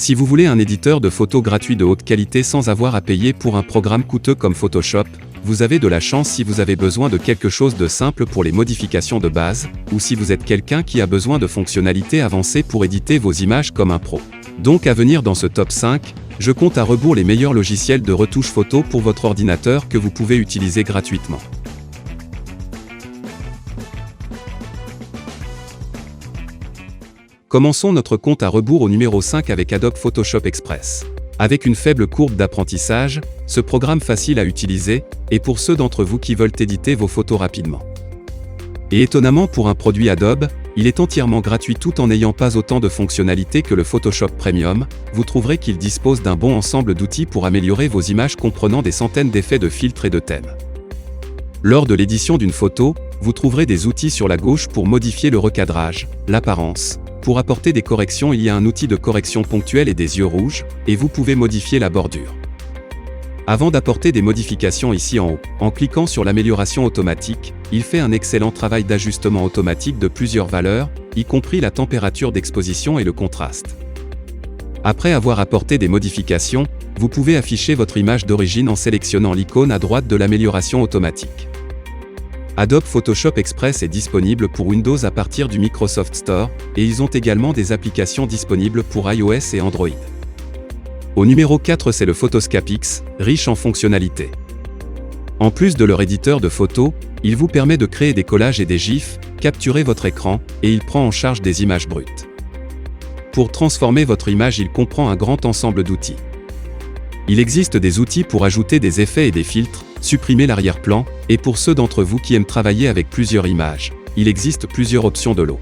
Si vous voulez un éditeur de photos gratuit de haute qualité sans avoir à payer pour un programme coûteux comme Photoshop, vous avez de la chance si vous avez besoin de quelque chose de simple pour les modifications de base, ou si vous êtes quelqu'un qui a besoin de fonctionnalités avancées pour éditer vos images comme un pro. Donc à venir dans ce top 5, je compte à rebours les meilleurs logiciels de retouche photo pour votre ordinateur que vous pouvez utiliser gratuitement. Commençons notre compte à rebours au numéro 5 avec Adobe Photoshop Express. Avec une faible courbe d'apprentissage, ce programme facile à utiliser, est pour ceux d'entre vous qui veulent éditer vos photos rapidement. Et étonnamment pour un produit Adobe, il est entièrement gratuit tout en n'ayant pas autant de fonctionnalités que le Photoshop Premium. Vous trouverez qu'il dispose d'un bon ensemble d'outils pour améliorer vos images comprenant des centaines d'effets de filtres et de thèmes. Lors de l'édition d'une photo, vous trouverez des outils sur la gauche pour modifier le recadrage, l'apparence. Pour apporter des corrections, il y a un outil de correction ponctuelle et des yeux rouges, et vous pouvez modifier la bordure. Avant d'apporter des modifications ici en haut, en cliquant sur l'amélioration automatique, il fait un excellent travail d'ajustement automatique de plusieurs valeurs, y compris la température d'exposition et le contraste. Après avoir apporté des modifications, vous pouvez afficher votre image d'origine en sélectionnant l'icône à droite de l'amélioration automatique. Adobe Photoshop Express est disponible pour Windows à partir du Microsoft Store, et ils ont également des applications disponibles pour iOS et Android. Au numéro 4, c'est le Photoscape X, riche en fonctionnalités. En plus de leur éditeur de photos, il vous permet de créer des collages et des GIFs, capturer votre écran, et il prend en charge des images brutes. Pour transformer votre image, il comprend un grand ensemble d'outils. Il existe des outils pour ajouter des effets et des filtres, supprimer l'arrière-plan, et pour ceux d'entre vous qui aiment travailler avec plusieurs images, il existe plusieurs options de lot.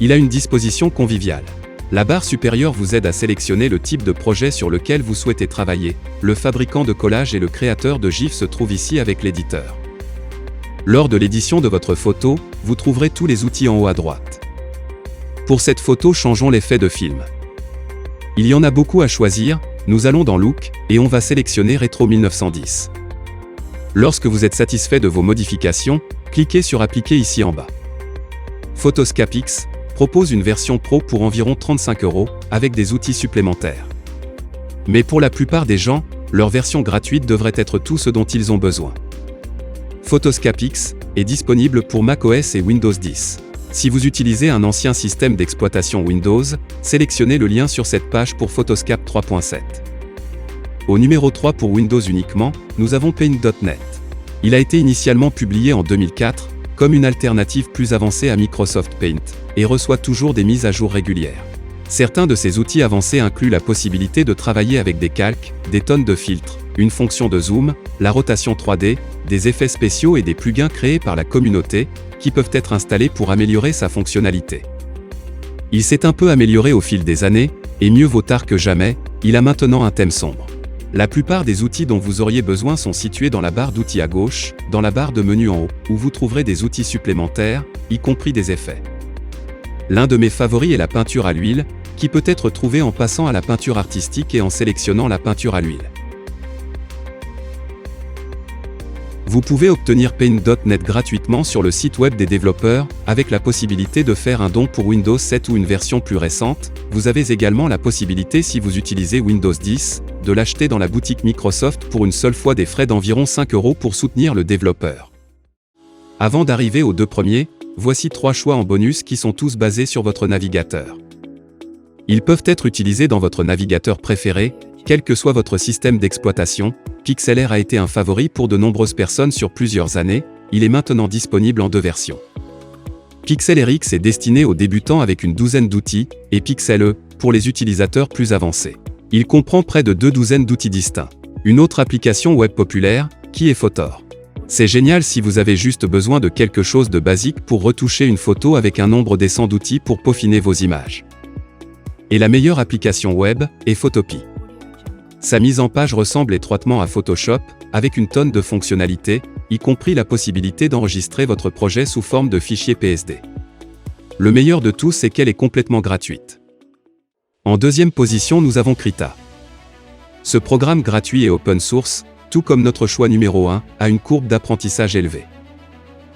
Il a une disposition conviviale. La barre supérieure vous aide à sélectionner le type de projet sur lequel vous souhaitez travailler. Le fabricant de collage et le créateur de GIFs se trouvent ici avec l'éditeur. Lors de l'édition de votre photo, vous trouverez tous les outils en haut à droite. Pour cette photo, changeons l'effet de film. Il y en a beaucoup à choisir, nous allons dans Look, et on va sélectionner Rétro 1910. Lorsque vous êtes satisfait de vos modifications, cliquez sur Appliquer ici en bas. Photoscape X propose une version Pro pour environ 35 €, avec des outils supplémentaires. Mais pour la plupart des gens, leur version gratuite devrait être tout ce dont ils ont besoin. Photoscape X est disponible pour macOS et Windows 10. Si vous utilisez un ancien système d'exploitation Windows, sélectionnez le lien sur cette page pour Photoscape 3.7. Au numéro 3 pour Windows uniquement, nous avons Paint.net. Il a été initialement publié en 2004, comme une alternative plus avancée à Microsoft Paint, et reçoit toujours des mises à jour régulières. Certains de ces outils avancés incluent la possibilité de travailler avec des calques, des tonnes de filtres, une fonction de zoom, la rotation 3D, des effets spéciaux et des plugins créés par la communauté, qui peuvent être installés pour améliorer sa fonctionnalité. Il s'est un peu amélioré au fil des années, et mieux vaut tard que jamais, il a maintenant un thème sombre. La plupart des outils dont vous auriez besoin sont situés dans la barre d'outils à gauche, dans la barre de menu en haut, où vous trouverez des outils supplémentaires, y compris des effets. L'un de mes favoris est la peinture à l'huile, qui peut être trouvée en passant à la peinture artistique et en sélectionnant la peinture à l'huile. Vous pouvez obtenir Paint.net gratuitement sur le site web des développeurs, avec la possibilité de faire un don pour Windows 7 ou une version plus récente. Vous avez également la possibilité, si vous utilisez Windows 10, de l'acheter dans la boutique Microsoft pour une seule fois des frais d'environ 5 € pour soutenir le développeur. Avant d'arriver aux deux premiers, voici 3 choix en bonus qui sont tous basés sur votre navigateur. Ils peuvent être utilisés dans votre navigateur préféré, quel que soit votre système d'exploitation. Pixlr a été un favori pour de nombreuses personnes sur plusieurs années, il est maintenant disponible en 2 versions. Pixlr X est destiné aux débutants avec une douzaine d'outils, et Pixlr pour les utilisateurs plus avancés. Il comprend près de 2 douzaines d'outils distincts. Une autre application web populaire, qui est Photor. C'est génial si vous avez juste besoin de quelque chose de basique pour retoucher une photo avec un nombre décent d'outils pour peaufiner vos images. Et la meilleure application web est Photopea. Sa mise en page ressemble étroitement à Photoshop, avec une tonne de fonctionnalités, y compris la possibilité d'enregistrer votre projet sous forme de fichier PSD. Le meilleur de tout, c'est qu'elle est complètement gratuite. En deuxième position, nous avons Krita. Ce programme gratuit et open source, tout comme notre choix numéro 1, a une courbe d'apprentissage élevée.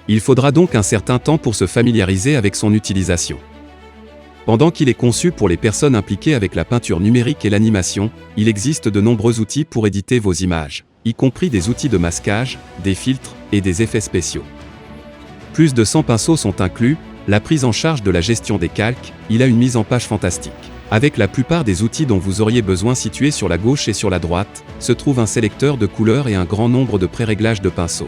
Il faudra donc un certain temps pour se familiariser avec son utilisation. Pendant qu'il est conçu pour les personnes impliquées avec la peinture numérique et l'animation, il existe de nombreux outils pour éditer vos images, y compris des outils de masquage, des filtres et des effets spéciaux. Plus de 100 pinceaux sont inclus, la prise en charge de la gestion des calques, il a une mise en page fantastique. Avec la plupart des outils dont vous auriez besoin situés sur la gauche et sur la droite, se trouve un sélecteur de couleurs et un grand nombre de pré-réglages de pinceaux.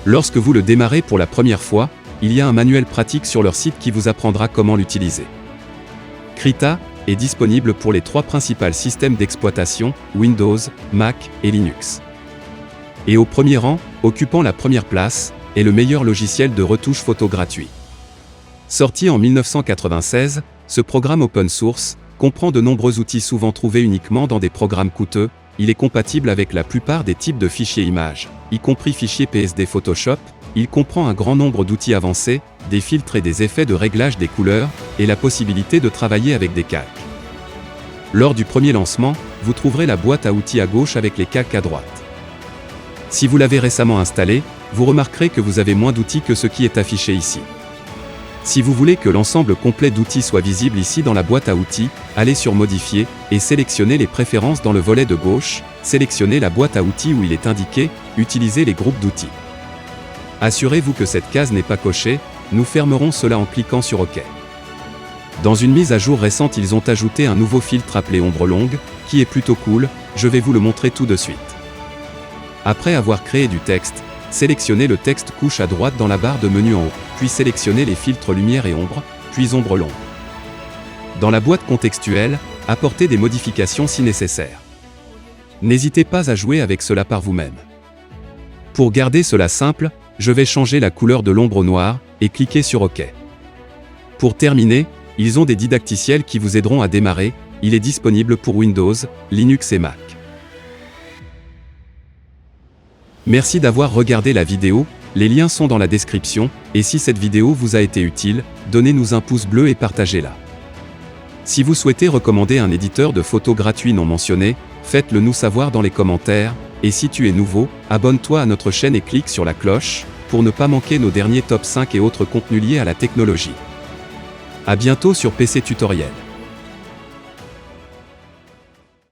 Lorsque vous le démarrez pour la première fois, il y a un manuel pratique sur leur site qui vous apprendra comment l'utiliser. Krita est disponible pour les 3 principaux systèmes d'exploitation, Windows, Mac et Linux. Et au premier rang, occupant la première place, est le meilleur logiciel de retouche photo gratuit. Sorti en 1996, ce programme open source comprend de nombreux outils souvent trouvés uniquement dans des programmes coûteux. Il est compatible avec la plupart des types de fichiers images, y compris fichiers PSD Photoshop. Il comprend un grand nombre d'outils avancés, des filtres et des effets de réglage des couleurs, et la possibilité de travailler avec des calques. Lors du premier lancement, vous trouverez la boîte à outils à gauche avec les calques à droite. Si vous l'avez récemment installé, vous remarquerez que vous avez moins d'outils que ce qui est affiché ici. Si vous voulez que l'ensemble complet d'outils soit visible ici dans la boîte à outils, allez sur Modifier et sélectionnez les préférences dans le volet de gauche, sélectionnez la boîte à outils où il est indiqué « Utilisez les groupes d'outils ». Assurez-vous que cette case n'est pas cochée, nous fermerons cela en cliquant sur OK. Dans une mise à jour récente, ils ont ajouté un nouveau filtre appelé ombre longue, qui est plutôt cool, je vais vous le montrer tout de suite. Après avoir créé du texte, sélectionnez le texte couche à droite dans la barre de menu en haut, puis sélectionnez les filtres lumière et ombre, puis ombre longue. Dans la boîte contextuelle, apportez des modifications si nécessaire. N'hésitez pas à jouer avec cela par vous-même. Pour garder cela simple, je vais changer la couleur de l'ombre au noir, et cliquer sur OK. Pour terminer, ils ont des didacticiels qui vous aideront à démarrer, il est disponible pour Windows, Linux et Mac. Merci d'avoir regardé la vidéo, les liens sont dans la description, et si cette vidéo vous a été utile, donnez-nous un pouce bleu et partagez-la. Si vous souhaitez recommander un éditeur de photos gratuit non mentionné, faites-le nous savoir dans les commentaires, et si tu es nouveau, abonne-toi à notre chaîne et clique sur la cloche, pour ne pas manquer nos derniers top 5 et autres contenus liés à la technologie. À bientôt sur PC Tutoriel.